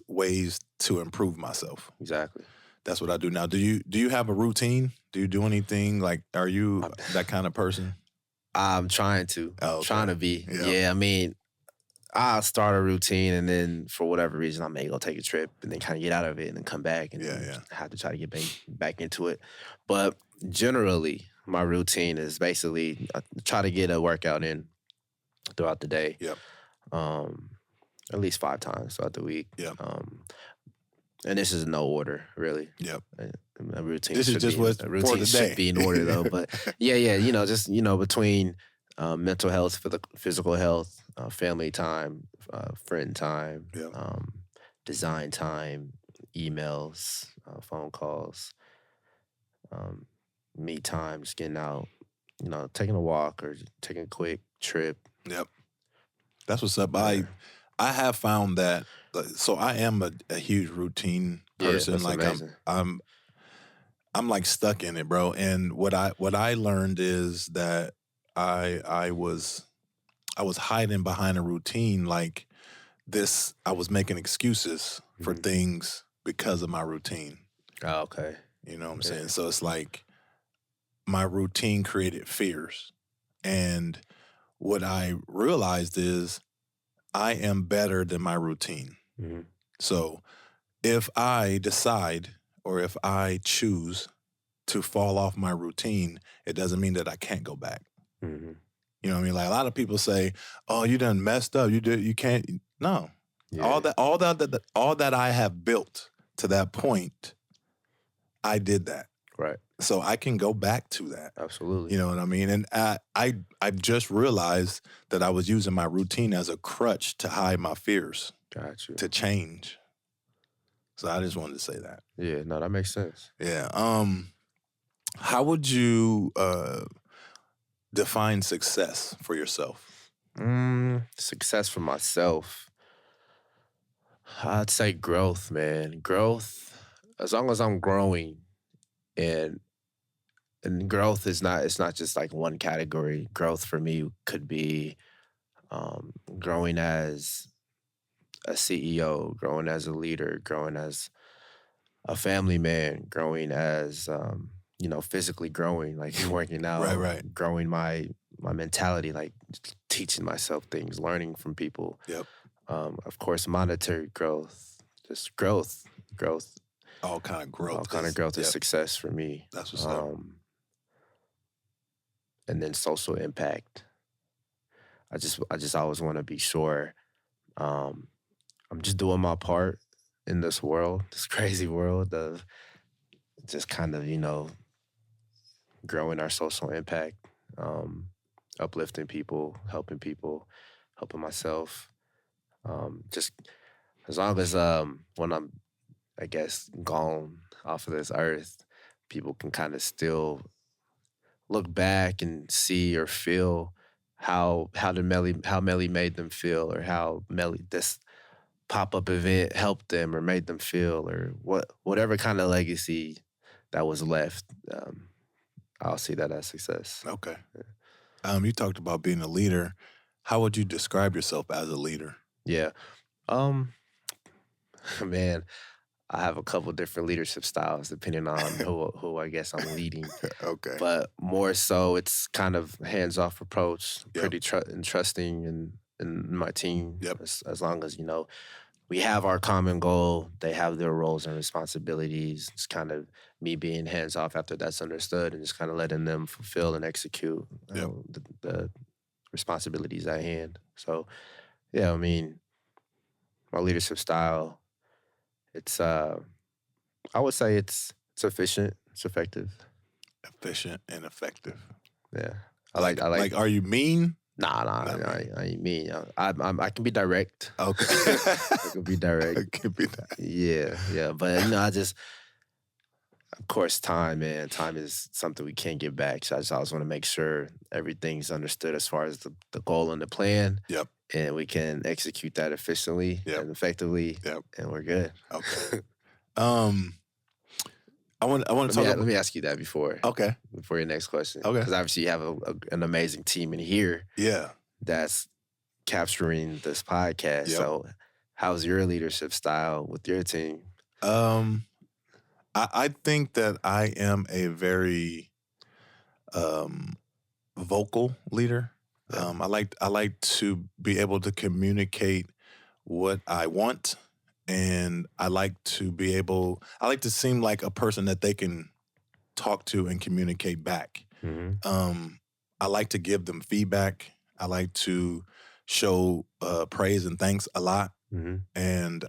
[SPEAKER 1] ways to improve myself.
[SPEAKER 2] Exactly.
[SPEAKER 1] That's what I do now. Do you have a routine? Do you do anything? Like, are you that kind of person?
[SPEAKER 2] I'm trying to.
[SPEAKER 1] Okay.
[SPEAKER 2] Trying to be. Yeah, I mean, I'll start a routine, and then for whatever reason, I may go take a trip and then kind of get out of it and then come back and have to try to get back into it. But generally, my routine is basically I try to get a workout in throughout the day. At least 5 times throughout the week. And this is no order, really. A routine.
[SPEAKER 1] This is just what's
[SPEAKER 2] a routine
[SPEAKER 1] for the day.
[SPEAKER 2] Should be in order though. But just between mental health, for the physical health, family time, friend time, design time, emails, phone calls, me time, just getting out, taking a walk or taking a quick trip.
[SPEAKER 1] That's what's up. I have found that. So I am a huge routine person.
[SPEAKER 2] That's
[SPEAKER 1] like
[SPEAKER 2] amazing.
[SPEAKER 1] I'm like stuck in it, bro. And what I learned is that I was hiding behind a routine like this. I was making excuses for things because of my routine.
[SPEAKER 2] Oh, okay.
[SPEAKER 1] You know what I'm saying? So it's like my routine created fears. And what I realized is I am better than my routine. So if I decide or if I choose to fall off my routine, it doesn't mean that I can't go back. You know what I mean? Like a lot of people say, "Oh, you done messed up. You can't." No, all that I have built to that point, I did that.
[SPEAKER 2] Right.
[SPEAKER 1] So I can go back to that.
[SPEAKER 2] Absolutely.
[SPEAKER 1] You know what I mean? And I just realized that I was using my routine as a crutch to hide my fears.
[SPEAKER 2] Gotcha.
[SPEAKER 1] To change. So I just wanted to say that.
[SPEAKER 2] Yeah, no, that makes sense.
[SPEAKER 1] Yeah. How would you define success for yourself?
[SPEAKER 2] Success for myself, I'd say growth, man. Growth, as long as I'm growing, and growth is not, it's not just like one category. Growth for me could be growing as a CEO, growing as a leader, growing as a family man, growing as physically growing, like working out,
[SPEAKER 1] right.
[SPEAKER 2] growing my mentality, like teaching myself things, learning from people. Of course, monetary growth, just growth.
[SPEAKER 1] All kind of growth.
[SPEAKER 2] All kind of growth is success for me.
[SPEAKER 1] That's what's up.
[SPEAKER 2] And then social impact. I just always want to be sure I'm just doing my part in this world, this crazy world of just kind of, growing our social impact, uplifting people, helping myself. Just as long as when I'm, I guess, gone off of this earth, people can kind of still look back and see or feel how MELI made them feel, or how MELI this pop-up event helped them or made them feel, or whatever kind of legacy that was left. I'll see that as success.
[SPEAKER 1] Okay. You talked about being a leader. How would you describe yourself as a leader?
[SPEAKER 2] Yeah. Man, I have a couple different leadership styles depending on who I guess I'm leading.
[SPEAKER 1] Okay.
[SPEAKER 2] But more so, it's kind of hands-off approach,
[SPEAKER 1] Yep.
[SPEAKER 2] pretty trusting in my team.
[SPEAKER 1] Yep.
[SPEAKER 2] As long as, we have our common goal, they have their roles and responsibilities. It's kind of me being hands-off after that's understood, and just kind of letting them fulfill and execute
[SPEAKER 1] Yep.
[SPEAKER 2] the responsibilities at hand. So, yeah, I mean, my leadership style, it's I would say it's efficient, it's effective.
[SPEAKER 1] Efficient and effective.
[SPEAKER 2] Yeah, I
[SPEAKER 1] Like, are you mean?
[SPEAKER 2] Nah, I ain't mean. I can be direct.
[SPEAKER 1] Okay.
[SPEAKER 2] I can be direct.
[SPEAKER 1] It could be that.
[SPEAKER 2] Yeah. But I just, of course, time is something we can't get back. So I just always want to make sure everything's understood as far as the goal and the plan.
[SPEAKER 1] Yep.
[SPEAKER 2] And we can execute that efficiently and effectively.
[SPEAKER 1] Yep.
[SPEAKER 2] And we're good.
[SPEAKER 1] Okay. I want to talk.
[SPEAKER 2] Let me ask you that before your next question.
[SPEAKER 1] Okay.
[SPEAKER 2] Because obviously you have an amazing team in here.
[SPEAKER 1] Yeah.
[SPEAKER 2] That's capturing this podcast.
[SPEAKER 1] Yep.
[SPEAKER 2] So, how's your leadership style with your team?
[SPEAKER 1] I think that I am a very vocal leader.
[SPEAKER 2] Yeah.
[SPEAKER 1] I like to be able to communicate what I want, and I like to seem like a person that they can talk to and communicate back.
[SPEAKER 2] Mm-hmm.
[SPEAKER 1] I like to give them feedback. I like to show praise and thanks a lot.
[SPEAKER 2] Mm-hmm.
[SPEAKER 1] And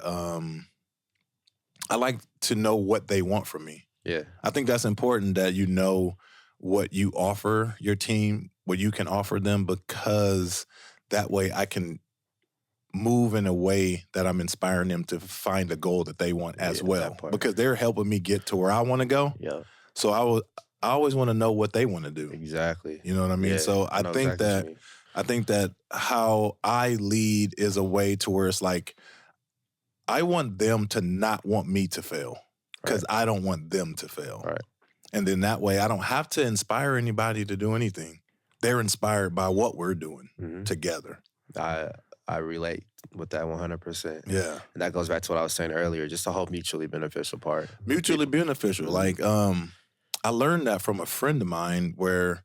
[SPEAKER 1] I like to know what they want from me.
[SPEAKER 2] Yeah.
[SPEAKER 1] I think that's important, that you know what you offer your team, what you can offer them, because that way I can move in a way that I'm inspiring them to find a goal that they want as well, because they're helping me get to where I want to go.
[SPEAKER 2] Yeah.
[SPEAKER 1] So I always want to know what they want to do.
[SPEAKER 2] Exactly.
[SPEAKER 1] You know what I mean?
[SPEAKER 2] Yeah,
[SPEAKER 1] so I think that how I lead is a way to where it's like, I want them to not want me to fail, because I don't want them to fail.
[SPEAKER 2] Right.
[SPEAKER 1] And then that way I don't have to inspire anybody to do anything. They're inspired by what we're doing together.
[SPEAKER 2] I relate with that 100%.
[SPEAKER 1] Yeah.
[SPEAKER 2] And that goes back to what I was saying earlier, just the whole mutually beneficial part.
[SPEAKER 1] Mutually beneficial. Like, I learned that from a friend of mine, where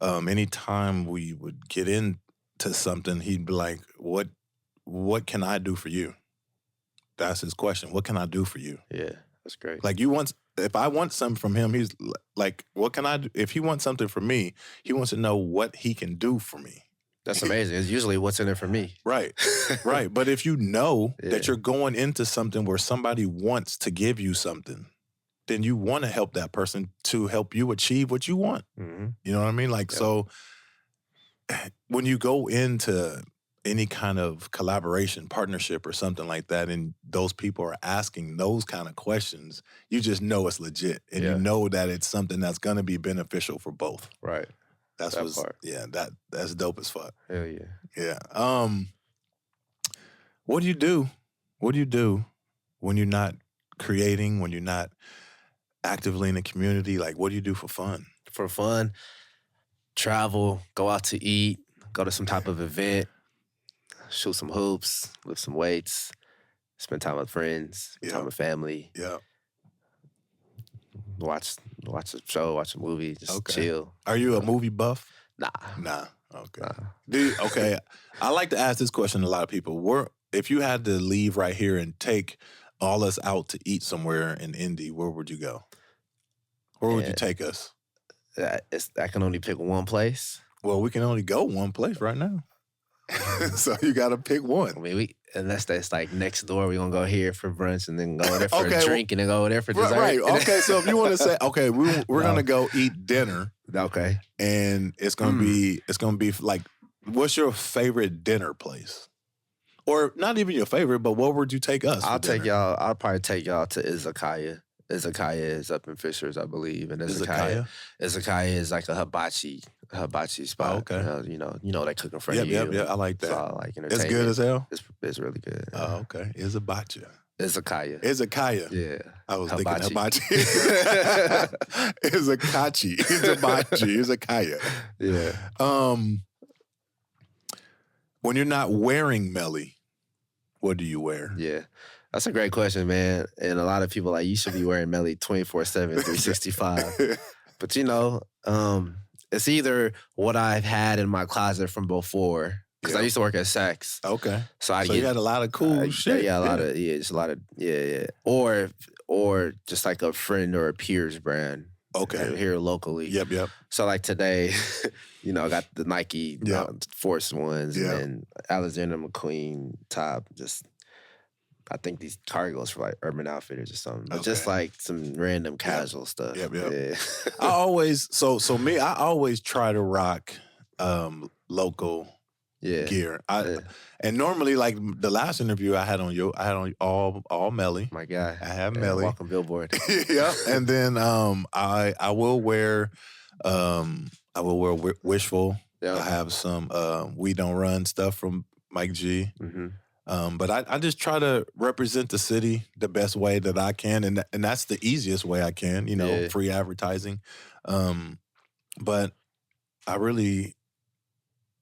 [SPEAKER 1] anytime we would get into something, he'd be like, what can I do for you? That's his question. What can I do for you?
[SPEAKER 2] Yeah, that's great.
[SPEAKER 1] Like, if I want something from him, he's like, what can I do? If he wants something from me, he wants to know what he can do for me.
[SPEAKER 2] That's amazing. It's usually what's in it for me.
[SPEAKER 1] Right. Right. But if you know that you're going into something where somebody wants to give you something, then you want to help that person to help you achieve what you want.
[SPEAKER 2] Mm-hmm.
[SPEAKER 1] You know what I mean? Like, so when you go into any kind of collaboration, partnership, or something like that, and those people are asking those kind of questions, you just know it's legit. And you know that it's something that's going to be beneficial for both.
[SPEAKER 2] Right.
[SPEAKER 1] That's dope as fuck.
[SPEAKER 2] Hell yeah.
[SPEAKER 1] Yeah. What do you do? What do you do when you're not creating, when you're not actively in the community? Like, what do you do for fun?
[SPEAKER 2] For fun, travel, go out to eat, go to some type of event, shoot some hoops, lift some weights, spend time with friends, time with family.
[SPEAKER 1] Yeah.
[SPEAKER 2] Watch a show, watch a movie, just chill.
[SPEAKER 1] Are you a movie buff?
[SPEAKER 2] Nah.
[SPEAKER 1] Okay.
[SPEAKER 2] Nah.
[SPEAKER 1] Dude, okay. I like to ask this question to a lot of people. If you had to leave right here and take all us out to eat somewhere in Indy, where would you go? Where would you take us?
[SPEAKER 2] I can only pick one place.
[SPEAKER 1] Well, we can only go one place right now. So you got to pick one.
[SPEAKER 2] I mean, unless that's like next door, we're going to go here for brunch and then go there for a drink and then go there for dessert.
[SPEAKER 1] Right. Okay. So if you want to say, okay, we're going to go eat dinner.
[SPEAKER 2] Okay.
[SPEAKER 1] And it's going to be like, what's your favorite dinner place? Or not even your favorite, but what would you take us?
[SPEAKER 2] I'll probably take y'all to Izakaya. Izakaya is up in Fishers, I believe. And Izakaya is like a hibachi spot.
[SPEAKER 1] Oh, okay.
[SPEAKER 2] You know they cook in front of you.
[SPEAKER 1] Yeah, I like that.
[SPEAKER 2] So I like entertainment.
[SPEAKER 1] It's good as hell?
[SPEAKER 2] It's really good.
[SPEAKER 1] Oh, okay. Izakaya.
[SPEAKER 2] Izakaya. Yeah.
[SPEAKER 1] I was thinking hibachi. Izakaya.
[SPEAKER 2] Yeah.
[SPEAKER 1] When you're not wearing MELI, what do you wear?
[SPEAKER 2] Yeah. That's a great question, man. And a lot of people like, you should be wearing MELI 24/7, 365. But it's either what I've had in my closet from before, because I used to work at Saks.
[SPEAKER 1] Okay.
[SPEAKER 2] So
[SPEAKER 1] you had a lot of cool shit.
[SPEAKER 2] Yeah, just a lot of or just like a friend or a peer's brand.
[SPEAKER 1] Okay.
[SPEAKER 2] Here locally.
[SPEAKER 1] Yep.
[SPEAKER 2] So like today, I got the Nike Force ones and then Alexander McQueen top. Just I think these cargos for like Urban Outfitters or something. But just like some random casual stuff.
[SPEAKER 1] Yep.
[SPEAKER 2] Yeah.
[SPEAKER 1] I always I always try to rock local gear. And normally, like the last interview I had on all MELI.
[SPEAKER 2] My guy.
[SPEAKER 1] I have MELI.
[SPEAKER 2] Walking billboard.
[SPEAKER 1] Yeah. And then I will wear Wishful.
[SPEAKER 2] Yeah.
[SPEAKER 1] I have some We Don't Run stuff from Mike G.
[SPEAKER 2] Mm-hmm.
[SPEAKER 1] But I just try to represent the city the best way that I can, and that's the easiest way I can. Free advertising. But I really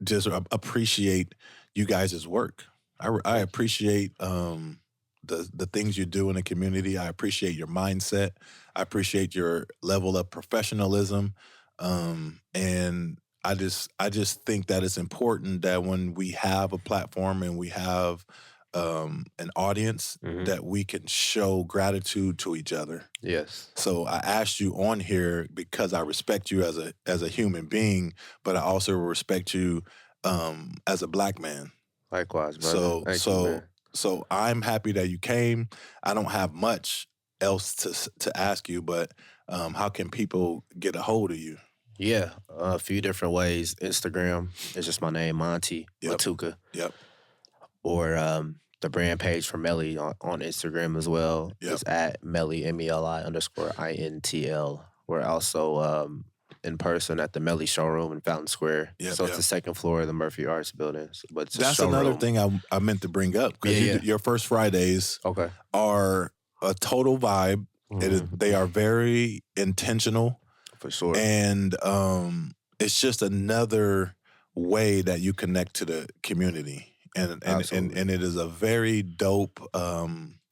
[SPEAKER 1] just appreciate you guys' work. I appreciate the things you do in the community. I appreciate your mindset. I appreciate your level of professionalism. And I just think that it's important that when we have a platform and we have an audience, that we can show gratitude to each other.
[SPEAKER 2] Yes.
[SPEAKER 1] So I asked you on here because I respect you as a human being, but I also respect you as a Black man.
[SPEAKER 2] Likewise, brother.
[SPEAKER 1] So I'm happy that you came. I don't have much else to ask you, but how can people get a hold of you?
[SPEAKER 2] Yeah, a few different ways. Instagram is just my name, Monty Matuka.
[SPEAKER 1] Yep.
[SPEAKER 2] Or the brand page for MELI on Instagram as well.
[SPEAKER 1] Yep.
[SPEAKER 2] It's at MELI, MELI_INTL. We're also in person at the MELI showroom in Fountain Square.
[SPEAKER 1] Yep,
[SPEAKER 2] so it's the second floor of the Murphy Arts building. But it's
[SPEAKER 1] that's
[SPEAKER 2] showroom.
[SPEAKER 1] Another thing I meant to bring up. Because your first Fridays are a total vibe. They are very intentional.
[SPEAKER 2] For sure.
[SPEAKER 1] And it's just another way that you connect to the community. And it is a very dope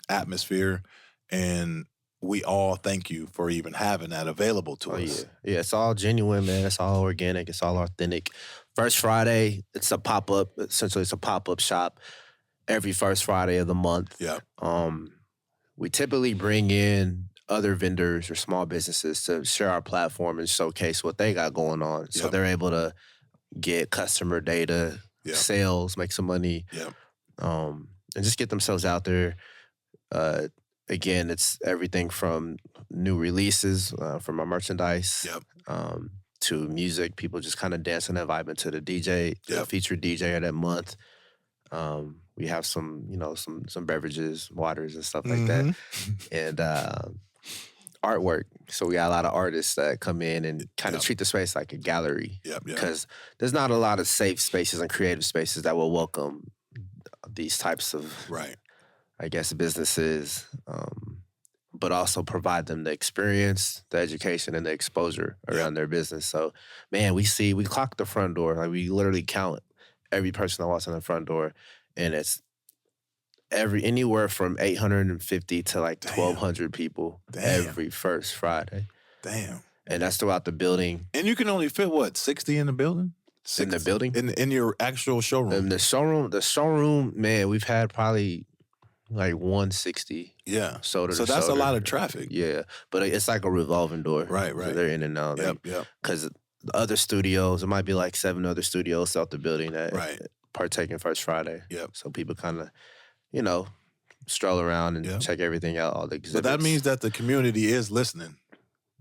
[SPEAKER 1] atmosphere. And we all thank you for even having that available to us.
[SPEAKER 2] Yeah, it's all genuine, man. It's all organic. It's all authentic. First Friday, it's a pop-up. Essentially, it's a pop-up shop every first Friday of the month.
[SPEAKER 1] Yeah.
[SPEAKER 2] We typically bring in other vendors or small businesses to share our platform and showcase what they got going on. So they're able to get customer data, sales, make some money, and just get themselves out there. Again, it's everything from new releases from our merchandise to music. People just kind of dancing and vibing to the DJ, the featured DJ of that month. We have some beverages, waters and stuff like that. And artwork. So we got a lot of artists that come in and kind of treat the space like a gallery. Because there's not a lot of safe spaces and creative spaces that will welcome these types of, I guess, businesses, but also provide them the experience, the education, and the exposure around their business. So, man, we clock the front door. Like, we literally count every person that walks in the front door, and it's anywhere from 850 to like 1,200 people every first Friday.
[SPEAKER 1] Damn.
[SPEAKER 2] And that's throughout the building.
[SPEAKER 1] And you can only fit, 60 in the building?
[SPEAKER 2] 60? In the building?
[SPEAKER 1] In your actual showroom?
[SPEAKER 2] In the showroom, man, we've had probably like 160.
[SPEAKER 1] Yeah.
[SPEAKER 2] So
[SPEAKER 1] that's a lot of traffic.
[SPEAKER 2] Yeah. But it's like a revolving door.
[SPEAKER 1] Right.
[SPEAKER 2] So they're in and out.
[SPEAKER 1] Yep.
[SPEAKER 2] Because the other studios, it might be like 7 other studios throughout the building that partake in First Friday.
[SPEAKER 1] Yep.
[SPEAKER 2] So people kind of, you know, stroll around and check everything out, all the exhibits.
[SPEAKER 1] But that means that the community is listening.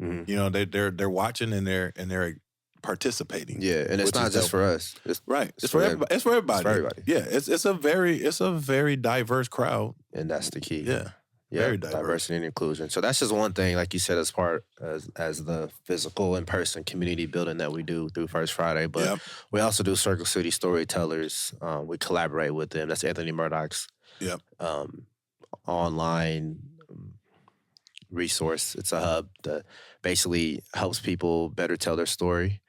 [SPEAKER 2] Mm-hmm.
[SPEAKER 1] You know, they're watching and they're participating.
[SPEAKER 2] Yeah, and it's not just for us.
[SPEAKER 1] It's for everybody. It's for everybody.
[SPEAKER 2] It's for everybody.
[SPEAKER 1] Yeah, it's a very diverse crowd.
[SPEAKER 2] And that's the key.
[SPEAKER 1] Yeah.
[SPEAKER 2] Yeah,
[SPEAKER 1] very diverse.
[SPEAKER 2] Diversity and inclusion. So that's just one thing, like you said, as part as the physical in-person community building that we do through First Friday. But we also do Circle City Storytellers. We collaborate with them. That's Anthony Murdoch's online resource. It's a hub that basically helps people better tell their story.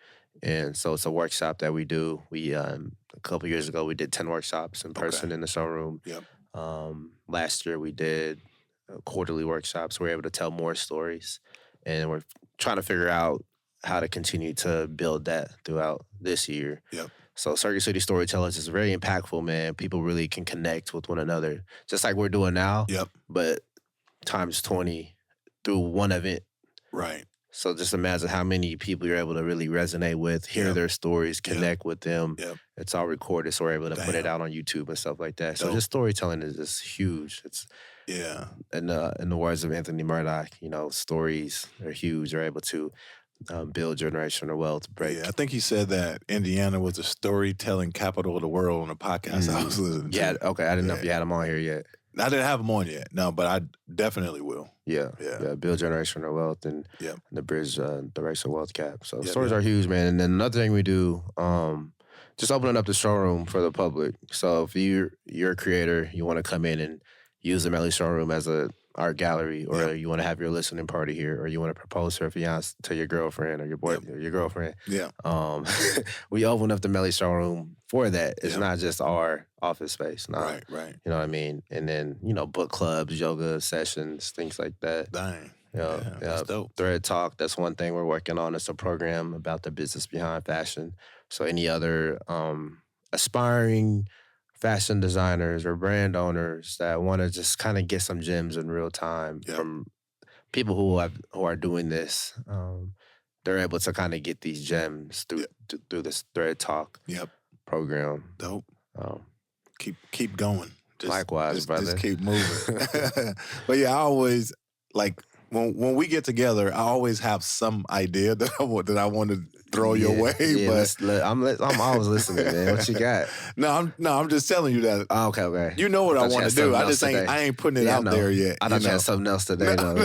[SPEAKER 2] And so it's a workshop that we do. We a couple years ago, we did 10 workshops in person in the showroom.
[SPEAKER 1] Yep.
[SPEAKER 2] Last year, we did quarterly workshops. We're able to tell more stories, and we're trying to figure out how to continue to build that throughout this year.
[SPEAKER 1] Yep.
[SPEAKER 2] So Circuit City Storytellers is very impactful, man. People really can connect with one another, just like we're doing now.
[SPEAKER 1] Yep.
[SPEAKER 2] But times 20 through one event.
[SPEAKER 1] Right.
[SPEAKER 2] So just imagine how many people you're able to really resonate with, hear their stories, connect with them.
[SPEAKER 1] Yep.
[SPEAKER 2] It's all recorded, so we're able to put it out on YouTube and stuff like that. So just storytelling is just huge. It's in the words of Anthony Murdoch, you know, stories are huge. They're able to build generational wealth.
[SPEAKER 1] Yeah, I think he said that Indiana was the storytelling capital of the world on a podcast I was listening to.
[SPEAKER 2] Yeah, okay. I didn't know if you had him on here yet.
[SPEAKER 1] I didn't have him on yet. No, but I definitely will.
[SPEAKER 2] Yeah. Build generational wealth and the bridge the racial wealth gap. So stories are huge, man. And then another thing we do, just opening up the showroom for the public. So if you're a creator, you want to come in and use the MELI showroom as a art gallery, or you want to have your listening party here, or you want to propose to your girlfriend or your boy or your girlfriend.
[SPEAKER 1] Yeah.
[SPEAKER 2] We open up the MELI showroom for that. It's not just our office space. No.
[SPEAKER 1] Right.
[SPEAKER 2] You know what I mean? And then, you know, book clubs, yoga sessions, things like that.
[SPEAKER 1] Dang.
[SPEAKER 2] That's
[SPEAKER 1] dope.
[SPEAKER 2] Thread Talk, that's one thing we're working on. It's a program about the business behind fashion. So any other aspiring fashion designers or brand owners that want to just kind of get some gems in real time from people who are doing this, they're able to kind of get these gems through this Thread Talk program.
[SPEAKER 1] Dope. Keep going.
[SPEAKER 2] Likewise, brother.
[SPEAKER 1] Just keep moving. But yeah, I always like when we get together, I always have some idea that I want to throw your way.
[SPEAKER 2] Yeah, but I'm always listening, man. What you got?
[SPEAKER 1] No, I'm just telling you that.
[SPEAKER 2] Oh, okay.
[SPEAKER 1] You know what I want to do. I ain't putting it out there yet.
[SPEAKER 2] I thought you had something else today.
[SPEAKER 1] No.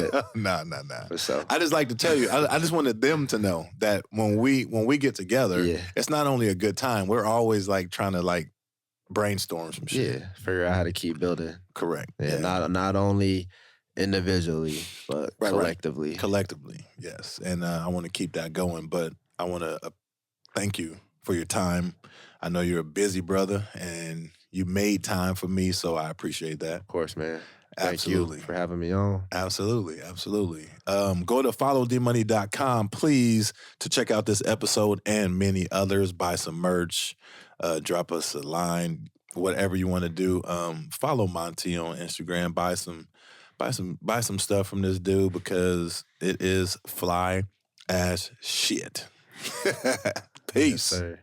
[SPEAKER 2] For sure.
[SPEAKER 1] I just like to tell you. I just wanted them to know that when we get together, it's not only a good time. We're always like trying to like brainstorm some shit.
[SPEAKER 2] Yeah, figure out how to keep building.
[SPEAKER 1] Correct.
[SPEAKER 2] Yeah. Not only individually, but collectively.
[SPEAKER 1] Right. Collectively, yes. And I want to keep that going, but I want to thank you for your time. I know you're a busy brother, and you made time for me, so I appreciate that.
[SPEAKER 2] Of course, man.
[SPEAKER 1] Absolutely.
[SPEAKER 2] Thank you for having me on.
[SPEAKER 1] Absolutely. Go to followdmoney.com, please, to check out this episode and many others. Buy some merch. Drop us a line, whatever you want to do. Follow Monty on Instagram. Buy some stuff from this dude because it is fly as shit. Peace.
[SPEAKER 2] Yes, sir.